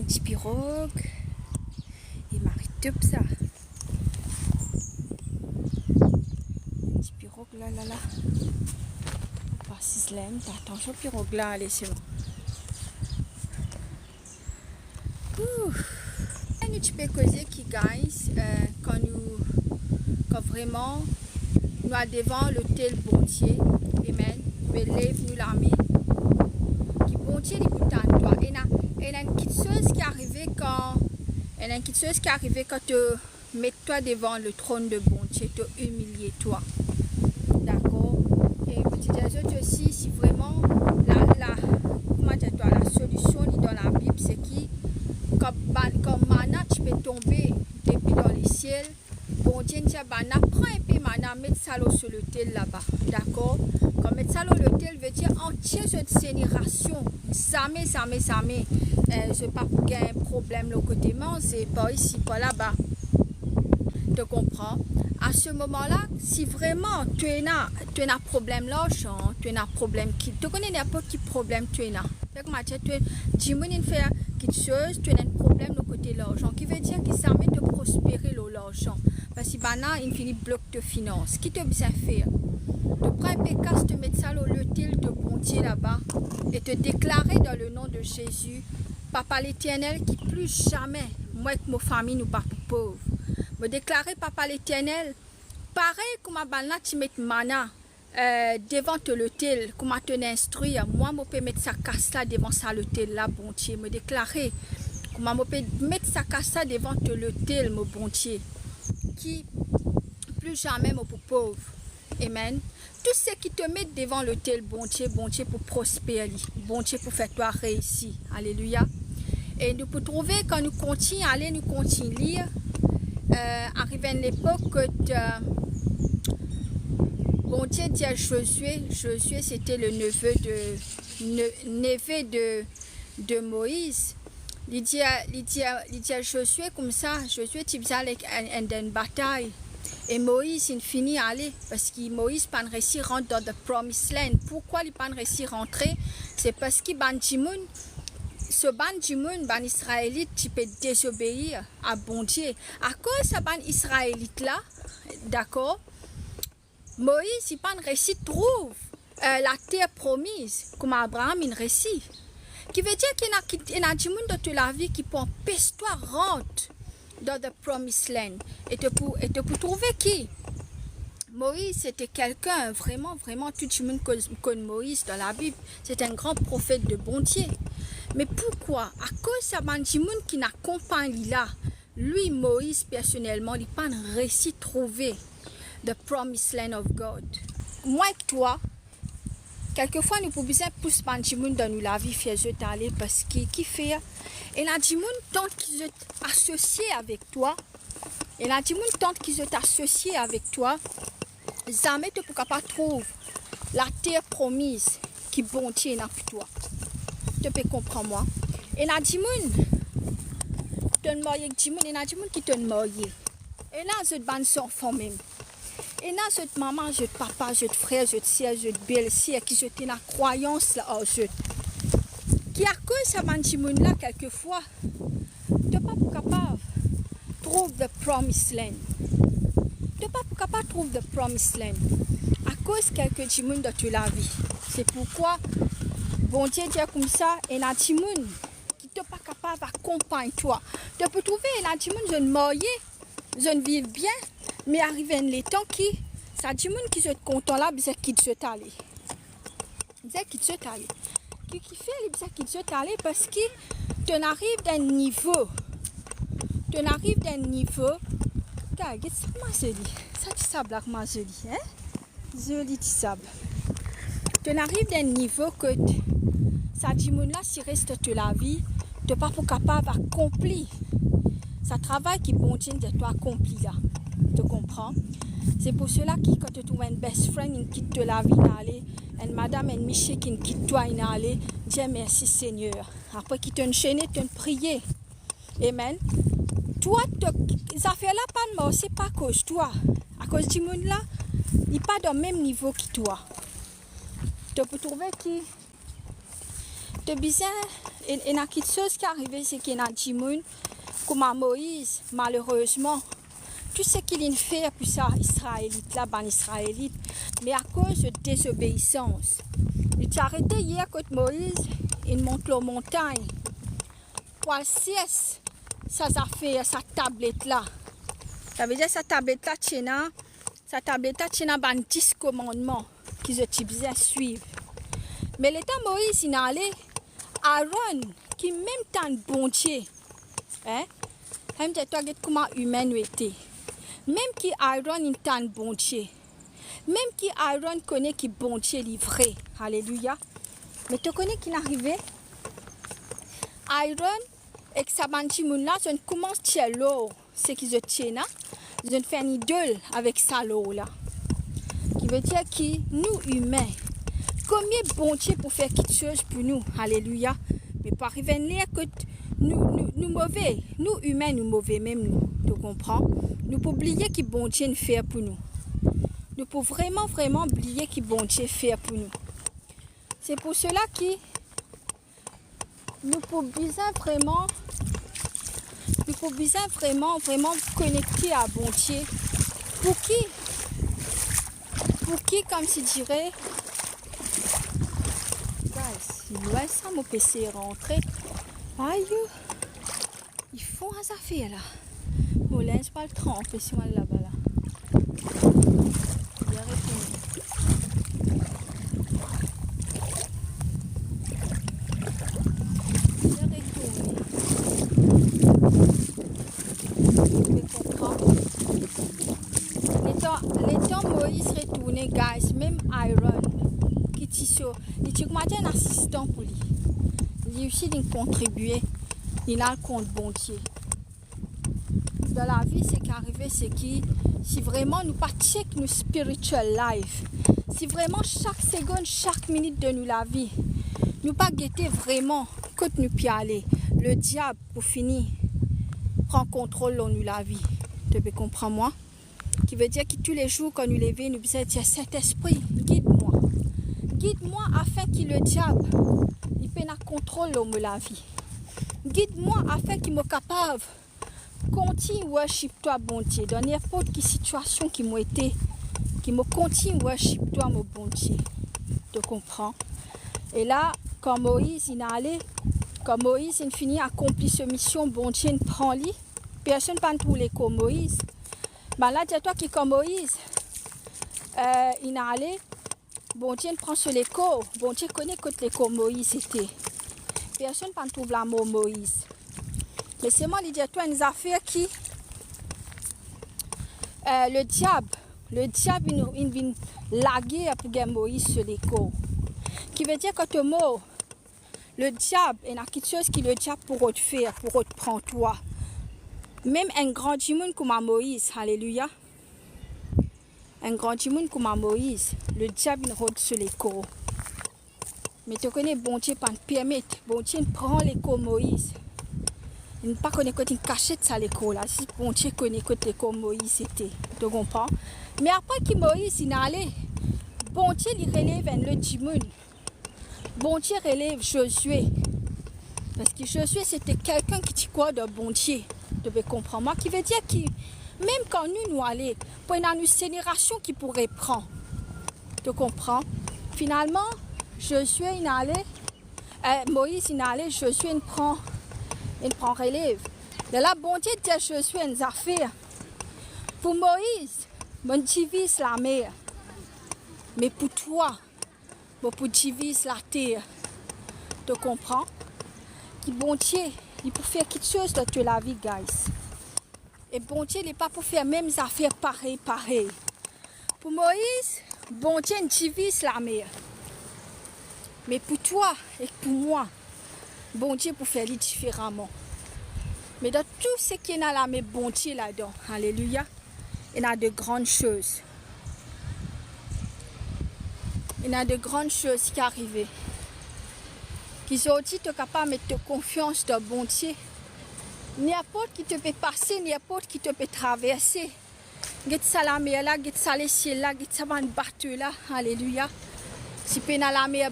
petit pirogue. Et Marie top ça. Un petit pirogue là. Voir si je l'aime. Attention pirogue là, allez c'est bon. Nous tu peux causer qui gagne quand vraiment nous a devant le tel bon Dieu. Amen. Nous élève nous l'armée. Qui bon Dieu les boutons de toi. Et il y a une petite chose qui est arrivée quand tu mets toi devant le trône de bon Dieu, tu humilies toi. D'accord? Et petit autres aussi, si vraiment la solution dans la Bible, c'est qui comme mana tu peux tomber depuis dans les ciels. Bon Dieu dit mana prends un peu mana, mets ça sur le tel là-bas. D'accord? Comme mettre ça sur le tel veut dire entière cette génération. Jamais. C'est pas pour qu'il y ait un problème le côté mais c'est pas ici, pas là-bas. Tu comprends? À ce moment-là, si vraiment tu as un problème l'argent, tu as un problème qui tu connais n'importe quel problème tu as. Fait que Mathieu, tu fait quelque chose, tu as un problème le côté l'argent, qui veut dire que ça met de prospérer l'argent. Parce que maintenant, il finit bloc de finances. Qui te besoin faire? Tu prends un pécasse, te mettre ça le tel de bon Dieu là-bas et te déclarer dans le nom de Jésus, Papa l'Éternel, qui plus jamais, moi et ma famille, nous pas pauvres. Me déclarer, Papa l'Éternel, pareil comme à tu mets mana devant le tel, comme à te instruire, moi, je peux mettre sa casse là devant ça le tel là, bon Dieu. Me déclarer, comme je peux mettre sa casse là devant le tel, mon bon Dieu, qui plus jamais me pauvre. Amen. Tout ce qui te met devant le tel, bon Dieu pour prospérer, bon Dieu pour faire toi réussir. Alléluia. Et nous pouvons trouver, quand nous continuons à lire, arrivé à l'époque que bon Dieu dit à Josué c'était le neveu de Moïse. Il dit à Josué comme ça, Josué tu viens avec une bataille. Et Moïse il finit à aller parce que Moïse n'a pas réussi à rentrer dans le Promised Land. Pourquoi il n'a pas réussi à rentrer? C'est parce que ce ban israélite qui peut désobéir à bon Dieu. À cause de ce ban israélite là, d'accord, Moïse il n'a pas réussi à trouver la terre promise comme Abraham il réussit. Qui veut dire qu'il y a des gens dans la vie qui peuvent empêcher toi rentrer dans le Promised Land. Et tu peux trouver qui? Moïse c'était quelqu'un, vraiment, tout le monde connaît Moïse dans la Bible. C'est un grand prophète de bon Dieu. Mais pourquoi? À cause de ce monde qui n'accompagne là, lui, Moïse, personnellement, il n'a pas réussi à trouver the Promised Land of God. Moi et toi, quelquefois, nous pouvons pousser les gens dans la vie, faire aller parce qu'il fait. Et là, les gens tant qu'ils sont associés avec toi, et là, les gens tant qu'ils sont associés avec toi, jamais tu ne peux pas trouver la terre promise qui bon Dieu n'a pour toi. Tu peux comprendre moi. Et là, les gens qui te marié. Et là, je te enfant même. Et là, je te maman, je te papa, je te frère, je te sœur, je te belle-sœur, qui je la croyance là, qui à cause de ce monde là, quelquefois, tu n'es pas capable de trouver the Promised Land. Tu n'es pas capable de trouver the Promised Land. À cause de quelques gens dans la vie. C'est pourquoi, bon Dieu dit comme ça, et là, des gens qui ne sont pas capables d'accompagner toi. Tu peux trouver, là, des gens qui sont mariés, ils vivent bien. Mais arrivé les temps qui, ça dit qui sont contents là, c'est qu'ils sont allés. C'est qu'ils sont allés. Qui fait les qu'ils sont allés parce que tu arrives d'un niveau. Tu arrives d'un niveau. Regarde, c'est comment je dis. Ça tu sable là comment je dis, hein? Joli tu sable. Tu arrives d'un niveau que ça dit là si reste toute la vie, tu n'es pas capable d'accomplir. Ça travail qui bon Dieu de toi accompli là. Tu comprends? C'est pour cela que quand tu trouves un best friend qui quitte la vie, une madame, une Michel qui quitte toi, dis merci Seigneur. Après qui t'enchaîne, tu prier. Amen. Toi, ces affaires-là, pas de mort, c'est pas à cause de toi. À cause du monde là, il n'est pas dans le même niveau que toi. Tu peux trouver qui tu as besoin a quelque chose qui est arrivé, c'est qu'il y a des gens comme Moïse, malheureusement, tout ce qu'il fait pour ça, Israélite, là, ben Israélite, mais à cause de désobéissance. Il s'est arrêté hier quand Moïse, il monte la montagne. Pour sieste, ça a fait sa tablette là. Ça veut dire sa tablette là, sa tablette là, tient 10 commandements qu'ils ont besoin de suivre. Mais l'état Moïse, il est allé, Aaron, qui même tant de bon Dieu, hein, même toi, comment humain nous était. Même qui Aaron, il tant de bon Dieu. Même qui Aaron connaît qui bon Dieu livré. Alléluia. Mais tu connais qui est arrivé? Aaron, et que sa bande là, je commence à l'eau. C'est qu'ils se tiennent, je fais une idole avec ça l'eau là. Qui veut dire que nous humains, combien bon Dieu pour faire quelque chose pour nous, alléluia. Mais pour arriver à dire que nous mauvais, nous humains, nous mauvais même nous, tu comprends? Nous pouvons oublier que bon Dieu fait pour nous. Nous pouvons vraiment oublier que bon Dieu fait pour nous. C'est pour cela que nous pouvons vraiment connecter à bon Dieu. Pour qui, comme je dirais, si loin ça, mon PC est rentré. Aïe, ils font des affaires là. Mon linge pas le tremper si on est là-bas là. Bien retourné. Les temps Moïse retourné, guys, même Aaron, qui dit un assistant pour lui. Il aussi de contribuer, il a le compte bon Dieu. Dans la vie, c'est qu'arrivé, c'est que si vraiment nous pas check nos spiritual life, si vraiment chaque seconde, chaque minute de nous la vie, nous pas guetter vraiment quand nous puis aller, le diable pour finir prend contrôle de nous la vie. Tu peux comprendre moi? Qui veut dire que tous les jours quand nous levons, nous disons tiens cet esprit, guide-moi. Guide-moi afin que le diable il prenne contrôle de la vie. Guide-moi afin qu'il me capable continue worship toi bon Dieu dans n'importe quelle situation qui m'a été qui me continue worship toi mon bon Dieu. Tu comprends? Et là quand Moïse il est allé, quand Moïse il finit accomplir cette mission, bon Dieu il prend lui, personne pas trouver comme Moïse. Ben là dis-toi que comme Moïse il est allé, bon Dieu il prend sur l'écho, bon Dieu connaît que l'écho Moïse était. Personne pas trouve la mot Moïse. Mais c'est moi qui dis à toi une affaire qui le diable il vient laguer pour gagner Moïse sur l'écho. Qui veut dire que le mot le diable il y a quelque chose qui le diable pour te faire, pour te prendre toi. Même un grand monde comme Moïse, alléluia. Un grand monde comme Moïse, le diable il rôde sur l'écho. Mais tu connais bon Dieu pas te permettre, bon Dieu prend l'écho Moïse. Il ne pas connaît que une cachette ça l'écho là. Si bon Dieu connaît que l'écho Moïse était, tu comprends? Mais après que Moïse il est allé, bon Dieu il relève un le Dimoun. Bon Dieu relève Josué. Parce que Josué c'était quelqu'un qui dit quoi de bon Dieu. Tu peux comprendre moi qui veut dire que même quand nous allons pour une génération qui pourrait prendre. Tu comprends? Finalement Josué il est allé, Moïse il est allé, Josué il prend relève. De là, bon Dieu dit à Josué une affaire. Pour Moïse, mon divise la mer. Mais pour toi, pour divise la terre. Tu comprends? Que bon Dieu, il peut faire quelque chose dans la vie, guys. Et bon Dieu, il n'est pas pour faire même affaires pareilles. Pour Moïse, bon Dieu divise la mer. Mais pour toi et pour moi, bon Dieu pour faire différemment. Mais dans tout ce qui est dans la main, bon Dieu là-dedans, alléluia, il y a de grandes choses. Il y a de grandes choses qui arrivent. Qu'ils ont dit, tu es capable de mettre confiance dans bon Dieu. N'importe qui te peut passer, n'importe qui te peut traverser. Get ça la mer là, get ça les ciels là, get ça une bateau là, alléluia. Si tu es dans la main,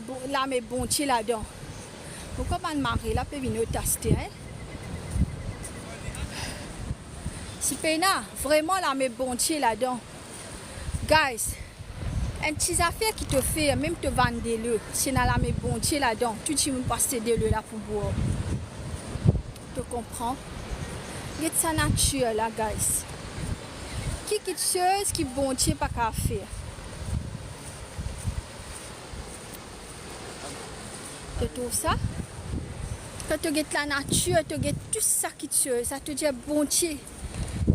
bon Dieu là-dedans. Pourquoi pas marrer là, peut venir tester, hein? Si pena, vraiment là, mais bon Dieu là-dedans. Guys, une petite affaire qui te fait, même te vendre le, si là, mais bon Dieu là-dedans, tu dis, passer de l'eau là pour boire. Tu comprends? Il y a de sa nature là, guys. Qui quelque chose qui bon Dieu pas qu'à faire? Tu trouves ça? Quand tu regardes la nature, tu regardes tout ça qui te chose, ça te dit bon Dieu.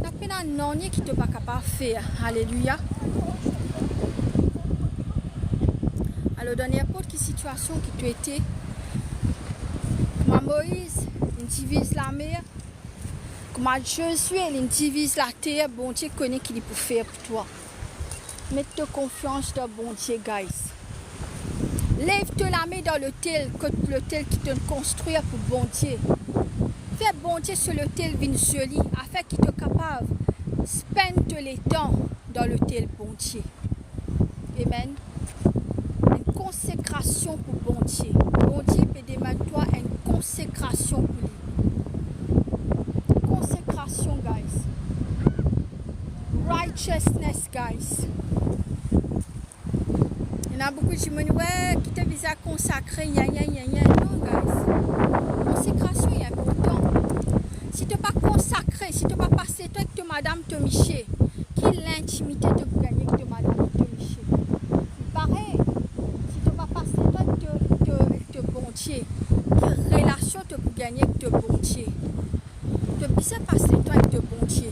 N'a pas non qui te pas capable de faire. Alléluia. Alors dans n'importe quelle situation qui tu étais, comme Moïse, il divise la mer, comme Josué, il divise la terre, bon Dieu connaît qu'il peut faire pour toi. Mets-toi confiance dans bon Dieu, guys. Lève-toi la main dans l'hôtel qui te construit pour bon Dieu. Fais bon Dieu sur l'hôtel vin joli, afin qu'il te capable de spendre les temps dans l'hôtel bon Dieu. Amen. Une consécration pour bon Dieu. Bon Dieu peut demander toi une consécration pour lui. Consécration, guys. Righteousness, guys. Il y a beaucoup de gens qui te visent à consacrer. Non, guys. Consécration est important. Si tu n'es pas consacré, si tu n'es pas passé toi avec madame Tomiché, qui l'intimité te pour gagner avec madame Tomiché? Pareil, si tu n'es pas passé toi avec bon Dieu, quelle relation te pour gagner avec bon Dieu? Tu peux passer toi avec bon Dieu.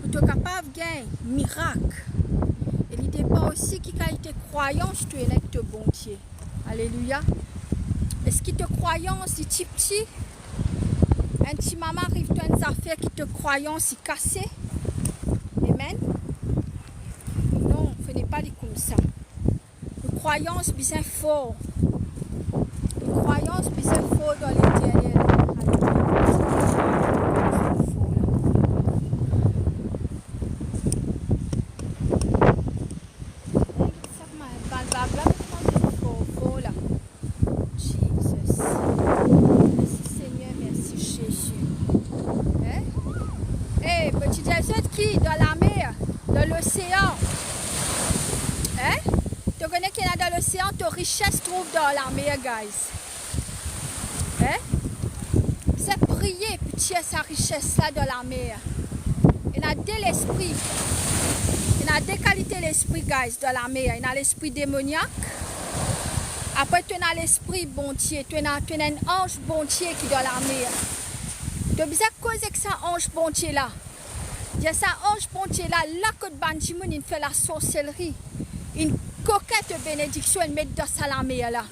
Pour être capable de gagner miracle. Et l'idée pas aussi qui qualité croyance tu es avec bon Dieu. Alléluia. Est-ce que te croyance est petit? Un petit maman arrive dans une affaire qui te croyance est cassée. Amen. Non, ce n'est pas comme ça. Une croyance bien fort. Une croyance bien fort dans l'éternel. Qui dans la mer, dans l'océan, hein? Tu connais qu'il y a dans l'océan, ta richesse trouve dans la mer, guys. Hein? C'est prier pour tirer sa richesse là dans la mer. Il y a deux l'esprit. Il y a deux qualités l'esprit, guys, dans la mer. Il y a l'esprit démoniaque. Après, tu as l'esprit bon Dieu. Tu as un ange bon Dieu qui est dans la mer. Tu as besoin de causer que ça ange bon Dieu là. Il y a ça ange bon Dieu là, que Banjimoun il fait la sorcellerie. Une coquette bénédiction, il met dans sa mer là.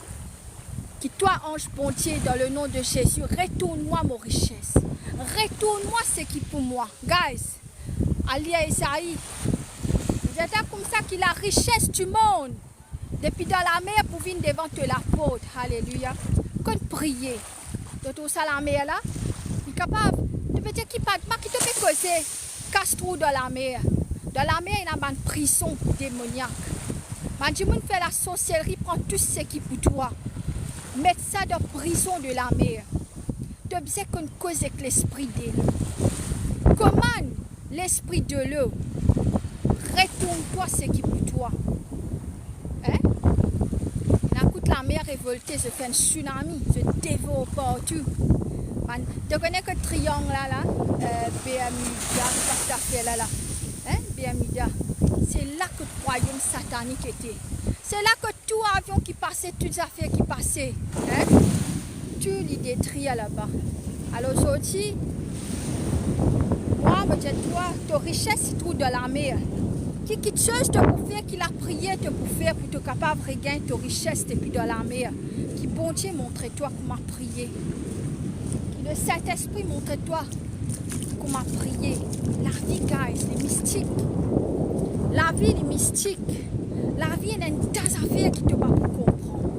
Qui toi ange bon Dieu dans le nom de Jésus, retourne-moi mon richesse. Retourne-moi ce qui pour moi. Guys, Ali à Isaïe. C'est comme ça qu'il a la richesse du monde. Depuis dans la mer pour venir devant te la porte. Alléluia. Quand prier, de tout ça la mer là, il est capable. Tu peux dire qu'il pas qui te fait causer. Casse-trou dans la mer. Dans la mer, il y a une prison démoniaque. Mandimoun fait la sorcellerie, prend tout ce qui est pour toi. Mettre ça dans la prison de la mer. Tu as besoin qu'on cause avec l'esprit de l'eau. Comment l'esprit de l'eau? Retourne-toi ce qui est pour toi. Hein? D'un coup, la mer révoltée, se fait un tsunami, se dévore partout. Tu connais que le triangle là, Bermuda, ça fait là, hein, Bermuda. C'est là que le royaume satanique était. C'est là que tout avion qui passait, toutes les affaires qui passaient, hein, tout les détruit là-bas. Alors aujourd'hui, moi, je dis toi, ta richesse se trouve dans la mer. Qui chose te pour faire, qu'il a prié te pour faire, pour te capable de regagner ta richesse depuis dans la mer. Qui bon Dieu montre-toi comment prier. Le Saint-Esprit montre-toi comment prier. La vie, guys, les mystiques. La vie, les mystiques. La vie, il y a une tas d'affaires qui te va pour comprendre.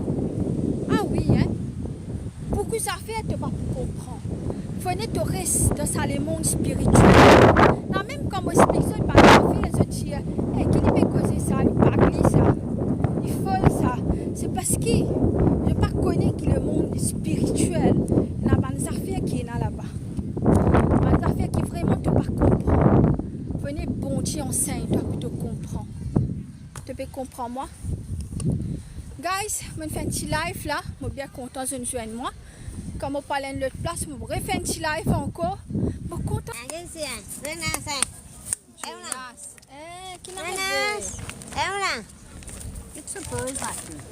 Ah oui, hein? Beaucoup d'affaires te va pour comprendre. Venez te rester dans le monde spirituel. Non, même quand je explique ça, je dis, hey, qui peut causer ça? Il parle ça. Il faut ça. C'est parce que je ne connais pas le monde spirituel. comprends-moi? Guys, je fais un petit live là. Je suis bien content de nous joindre moi. Comme on parle de l'autre place, je refais un petit live encore. Je suis content. Jonas. Qui n'a pas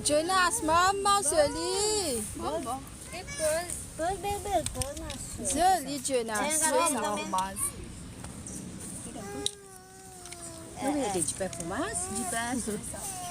Jonas, maman, joli. Joli, Jonas. Não é de perfumaço? De perfumaço?